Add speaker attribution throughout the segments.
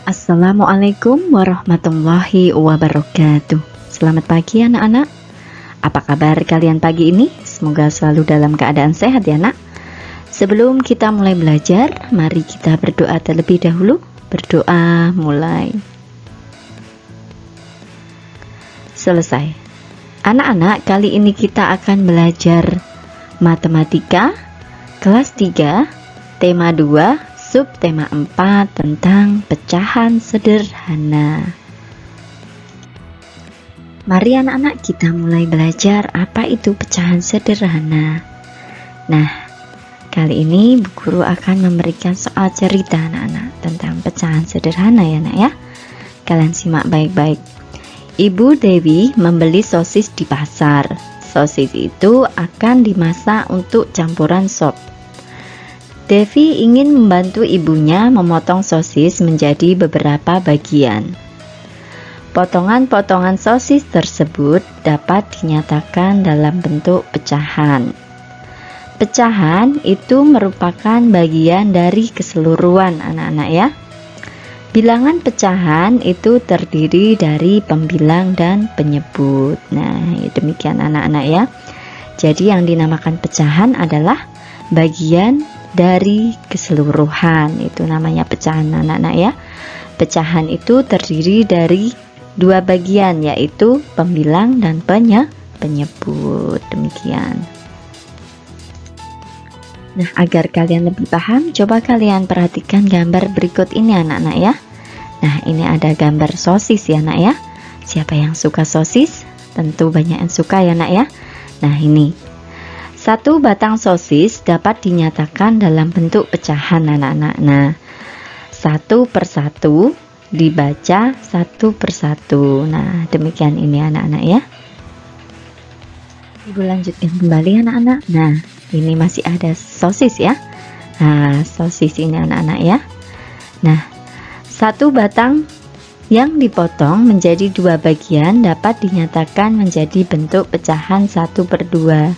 Speaker 1: Assalamualaikum warahmatullahi wabarakatuh. Selamat pagi anak-anak. Apa kabar kalian pagi ini? Semoga selalu dalam keadaan sehat ya nak. Sebelum kita mulai belajar, mari kita berdoa terlebih dahulu. Berdoa mulai. Selesai. Anak-anak, kali ini kita akan belajar matematika kelas 3, tema 2, subtema 4 tentang pecahan sederhana. Mari anak-anak kita mulai belajar apa itu pecahan sederhana. Nah, kali ini Bu Guru akan memberikan soal cerita anak-anak tentang pecahan sederhana ya nak ya. Kalian simak baik-baik. Ibu Dewi membeli sosis di pasar. Sosis itu akan dimasak untuk campuran sop. Devi ingin membantu ibunya memotong sosis menjadi beberapa bagian. Potongan-potongan sosis tersebut dapat dinyatakan dalam bentuk pecahan. Pecahan itu merupakan bagian dari keseluruhan anak-anak ya. Bilangan pecahan itu terdiri dari pembilang dan penyebut. Nah, demikian anak-anak ya. Jadi yang dinamakan pecahan adalah bagian dari keseluruhan, itu namanya pecahan anak-anak ya. Pecahan itu terdiri dari dua bagian, yaitu pembilang dan penyebut. Demikian. Nah, agar kalian lebih paham, coba kalian perhatikan gambar berikut ini anak-anak ya. Nah, ini ada gambar sosis ya anak ya. Siapa yang suka sosis? Tentu banyak yang suka ya anak ya. Nah, ini satu batang sosis dapat dinyatakan dalam bentuk pecahan anak-anak. Nah, satu persatu dibaca satu persatu. Nah, demikian ini anak-anak ya. Ibu lanjutkan kembali anak-anak. Nah, ini masih ada sosis ya. Nah, sosis ini anak-anak ya. Nah, satu batang yang dipotong menjadi dua bagian dapat dinyatakan menjadi bentuk pecahan 1/2.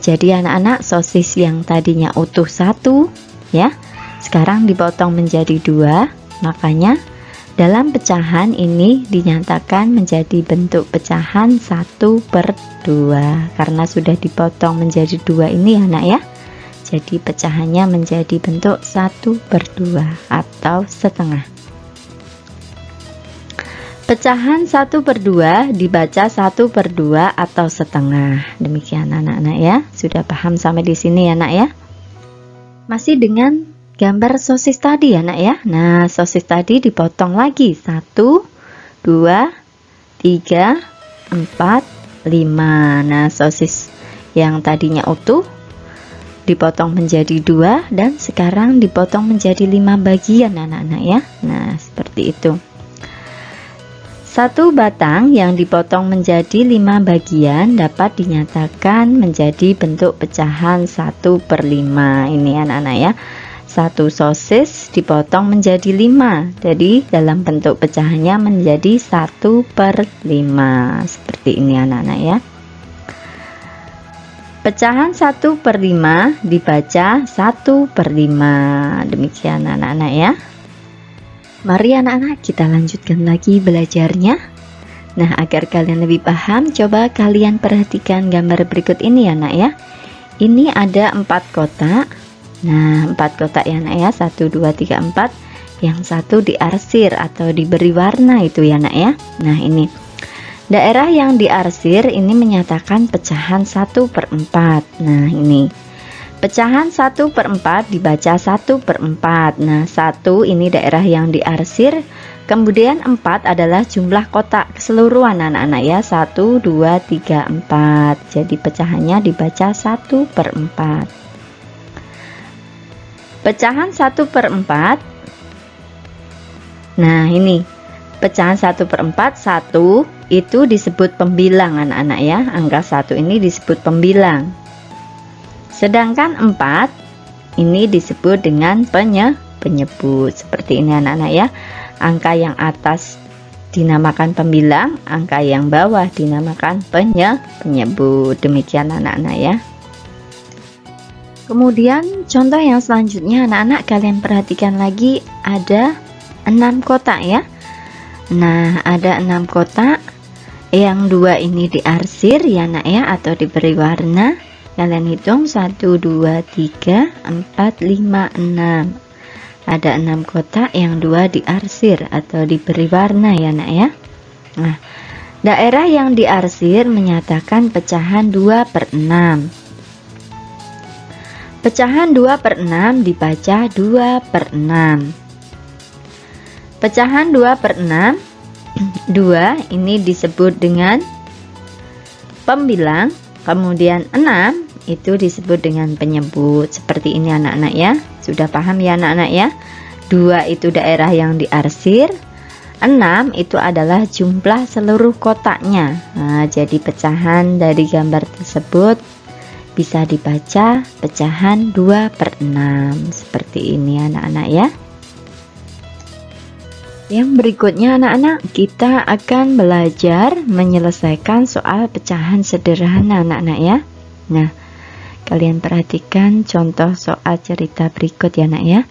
Speaker 1: Jadi anak-anak, sosis yang tadinya utuh satu ya, sekarang dipotong menjadi dua, makanya dalam pecahan ini dinyatakan menjadi bentuk pecahan 1/2 karena sudah dipotong menjadi dua ini anak ya. Jadi pecahannya menjadi bentuk 1/2 atau setengah. Pecahan 1/2 dibaca 1/2 atau setengah. Demikian anak-anak ya. Sudah paham sampai di sini ya nak ya. Masih dengan gambar sosis tadi ya nak ya. Nah, sosis tadi dipotong lagi 1, 2, 3, 4, 5. Nah, sosis yang tadinya utuh dipotong menjadi 2 dan sekarang dipotong menjadi 5 bagian anak-anak ya. Nah, seperti itu. Satu batang yang dipotong menjadi 5 bagian dapat dinyatakan menjadi bentuk pecahan 1/5. Ini anak-anak ya. Satu sosis dipotong menjadi 5. Jadi dalam bentuk pecahannya menjadi 1/5. Seperti ini anak-anak ya. Pecahan 1/5 dibaca 1/5. Demikian anak-anak ya. Mari anak-anak kita lanjutkan lagi belajarnya. Nah, agar kalian lebih paham, coba kalian perhatikan gambar berikut ini ya nak ya. Ini ada 4 kotak. Nah, 4 kotak ya nak ya, 1, 2, 3, 4. Yang satu diarsir atau diberi warna itu ya nak ya. Nah, ini daerah yang diarsir ini menyatakan pecahan 1/4. Nah, ini pecahan 1/4 dibaca 1/4. Nah, 1 ini daerah yang diarsir, kemudian 4 adalah jumlah kotak keseluruhan anak-anak ya. 1, 2, 3, 4. Jadi pecahannya dibaca 1/4. Pecahan 1/4. Nah, ini pecahan 1/4, 1 itu disebut pembilang anak-anak ya. Angka 1 ini disebut pembilang. Sedangkan 4 ini disebut dengan penyebut. Seperti ini anak-anak ya. Angka yang atas dinamakan pembilang, angka yang bawah dinamakan penyebut. Demikian anak-anak ya. Kemudian contoh yang selanjutnya anak-anak kalian perhatikan lagi, ada 6 kotak ya. Nah, ada 6 kotak. Yang 2 ini diarsir ya nak ya, atau diberi warna. Kalian hitung 1 2 3 4 5 6. Ada 6 kotak, yang 2 diarsir atau diberi warna ya nak ya. Nah, daerah yang diarsir menyatakan pecahan 2/6. Pecahan 2/6 dibaca 2/6. Pecahan 2/6, 2 ini disebut dengan pembilang, kemudian 6 itu disebut dengan penyebut. Seperti ini anak-anak ya. Sudah paham ya anak-anak ya? 2 itu daerah yang diarsir, 6 itu adalah jumlah seluruh kotaknya. Nah, jadi pecahan dari gambar tersebut bisa dibaca pecahan 2/6. Seperti ini anak-anak ya. Yang berikutnya anak-anak, kita akan belajar menyelesaikan soal pecahan sederhana anak-anak ya. Nah, kalian perhatikan contoh soal cerita berikut ya nak ya.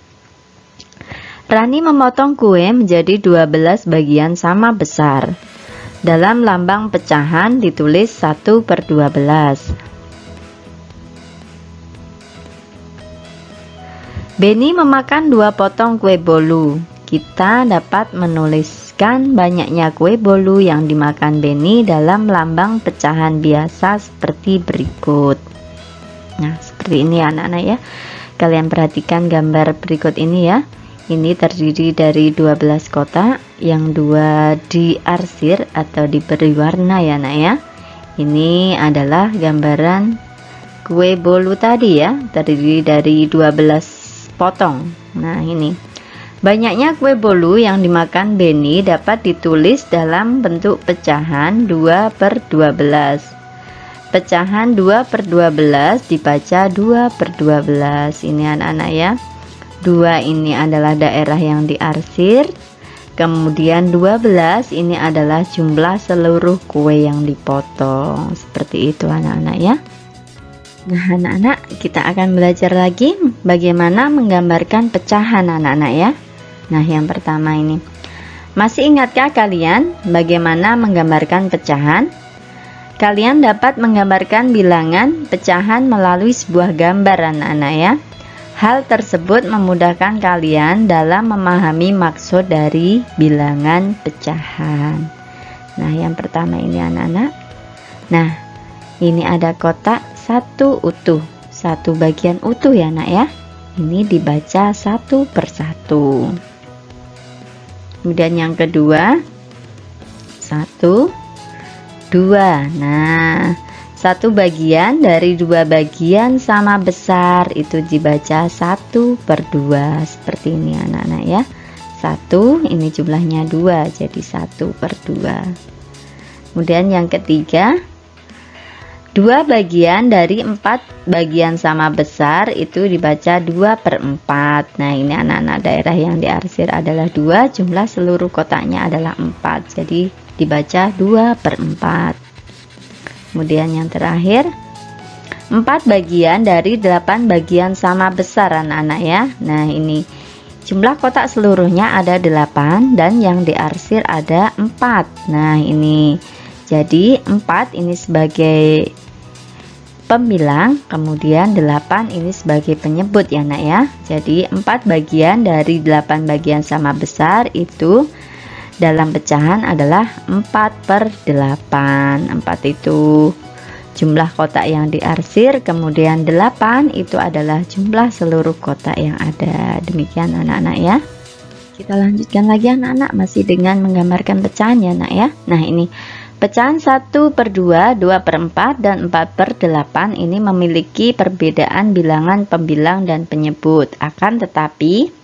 Speaker 1: Rani memotong kue menjadi 12 bagian sama besar. Dalam lambang pecahan ditulis 1/12. Beni memakan 2 potong kue bolu. Kita dapat menuliskan banyaknya kue bolu yang dimakan Beni dalam lambang pecahan biasa seperti berikut. Nah, seperti ini anak-anak ya. Kalian perhatikan gambar berikut ini ya. Ini terdiri dari 12 kotak, yang 2 diarsir atau diberi warna ya nak ya. Ini adalah gambaran kue bolu tadi ya, terdiri dari 12 potong. Nah, ini banyaknya kue bolu yang dimakan Beni dapat ditulis dalam bentuk pecahan 2/12. Pecahan 2/12 dibaca 2/12. Ini anak-anak ya. 2 ini adalah daerah yang diarsir. Kemudian 12 ini adalah jumlah seluruh kue yang dipotong. Seperti itu anak-anak ya. Nah anak-anak, kita akan belajar lagi bagaimana menggambarkan pecahan anak-anak ya. Nah, yang pertama ini, masih ingatkah kalian bagaimana menggambarkan pecahan? Kalian dapat menggambarkan bilangan pecahan melalui sebuah gambar anak-anak ya. Hal tersebut memudahkan kalian dalam memahami maksud dari bilangan pecahan. Nah, yang pertama ini anak-anak. Nah, ini ada kotak 1 utuh, 1 bagian utuh ya nak ya. Ini dibaca 1 per 1. Kemudian yang kedua 1 2. Nah, 1 bagian dari 2 bagian sama besar itu dibaca 1/2. Seperti ini anak-anak ya. 1 ini jumlahnya 2, jadi 1/2. Kemudian yang ketiga, 2 bagian dari 4 bagian sama besar itu dibaca 2/4. Nah, ini anak-anak, daerah yang diarsir adalah 2, jumlah seluruh kotaknya adalah 4, jadi dibaca 2/4. Kemudian yang terakhir, 4 bagian dari 8 bagian sama besar anak-anak ya. Nah, ini jumlah kotak seluruhnya ada 8 dan yang diarsir ada 4. Nah, ini jadi 4 ini sebagai pembilang, kemudian 8 ini sebagai penyebut ya nak ya. Jadi 4 bagian dari 8 bagian sama besar itu dalam pecahan adalah 4/8. 4 itu jumlah kotak yang diarsir, kemudian 8 itu adalah jumlah seluruh kotak yang ada. Demikian anak-anak ya. Kita lanjutkan lagi anak-anak, masih dengan menggambarkan pecahan ya nak ya. Nah, ini pecahan 1/2, 2/4, dan 4/8 ini memiliki perbedaan bilangan pembilang dan penyebut. Akan tetapi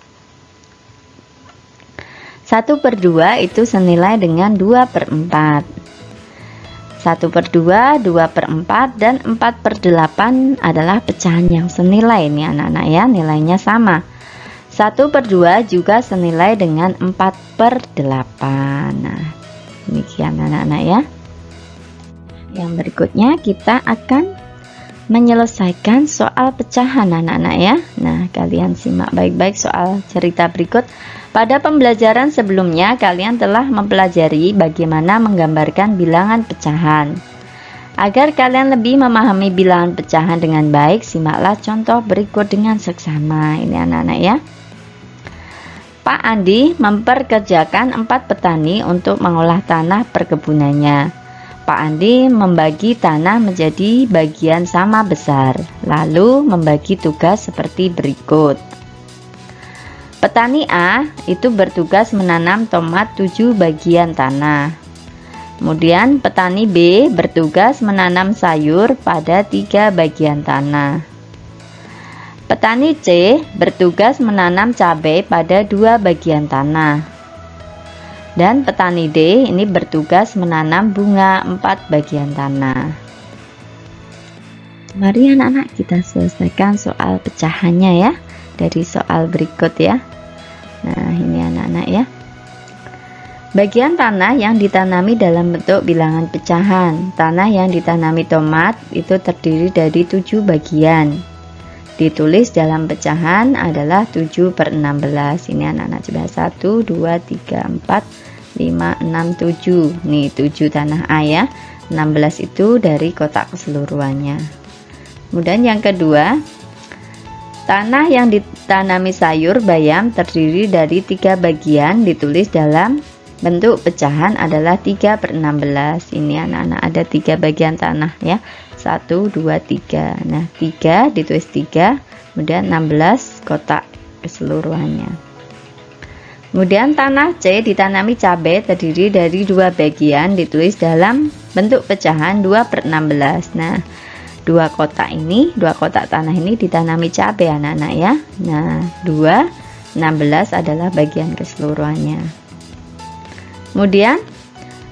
Speaker 1: 1/2 itu senilai dengan 2/4. 1/2, 2/4, dan 4/8 adalah pecahan yang senilai nih anak-anak ya, nilainya sama. 1/2 juga senilai dengan 4/8. Nah, demikian anak-anak ya. Yang berikutnya kita akan menyelesaikan soal pecahan anak-anak ya. Nah, kalian simak baik-baik soal cerita berikut. Pada pembelajaran sebelumnya, kalian telah mempelajari bagaimana menggambarkan bilangan pecahan. Agar kalian lebih memahami bilangan pecahan dengan baik, simaklah contoh berikut dengan seksama. Ini anak-anak ya. Pak Andi memperkerjakan 4 petani untuk mengolah tanah perkebunannya. Pak Andi membagi tanah menjadi bagian sama besar, lalu membagi tugas seperti berikut. Petani A itu bertugas menanam tomat 7 bagian tanah. Kemudian petani B bertugas menanam sayur pada 3 bagian tanah. Petani C bertugas menanam cabai pada 2 bagian tanah. Dan petani D ini bertugas menanam bunga 4 bagian tanah. Mari anak-anak kita selesaikan soal pecahannya ya, dari soal berikut ya. Nah, ini anak-anak ya. Bagian tanah yang ditanami dalam bentuk bilangan pecahan. Tanah yang ditanami tomat itu terdiri dari 7 bagian. Ditulis dalam pecahan adalah 7/16. Ini anak-anak coba 1, 2, 3, 4, 5, 6, 7. Nih 7 tanah A ya. 16 itu dari kotak keseluruhannya. Kemudian yang kedua, tanah yang ditanami sayur bayam terdiri dari 3 bagian. Ditulis dalam bentuk pecahan adalah 3/16. Ini anak-anak ada 3 bagian tanah ya. 1, 2, 3. Nah 3 ditulis 3, kemudian 16 kotak keseluruhannya. Kemudian tanah C ditanami cabai terdiri dari 2 bagian. Ditulis dalam bentuk pecahan 2/16. Nah 2 kotak ini, 2 kotak tanah ini ditanami cabai anak-anak ya. Nah 2, 16 adalah bagian keseluruhannya. Kemudian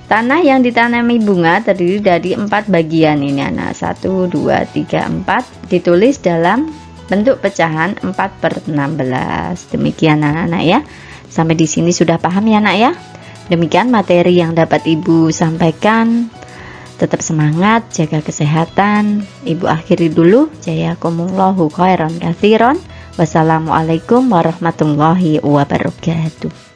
Speaker 1: tanah yang ditanami bunga terdiri dari 4 bagian. Ini anak 1, 2, 3, 4. Ditulis dalam bentuk pecahan 4/16. Demikian anak-anak ya. Sampai di sini sudah paham ya anak ya. Demikian materi yang dapat Ibu sampaikan. Tetap semangat, jaga kesehatan. Ibu akhiri dulu. Jazakumullahu khairan katsiran. Wassalamualaikum warahmatullahi wabarakatuh.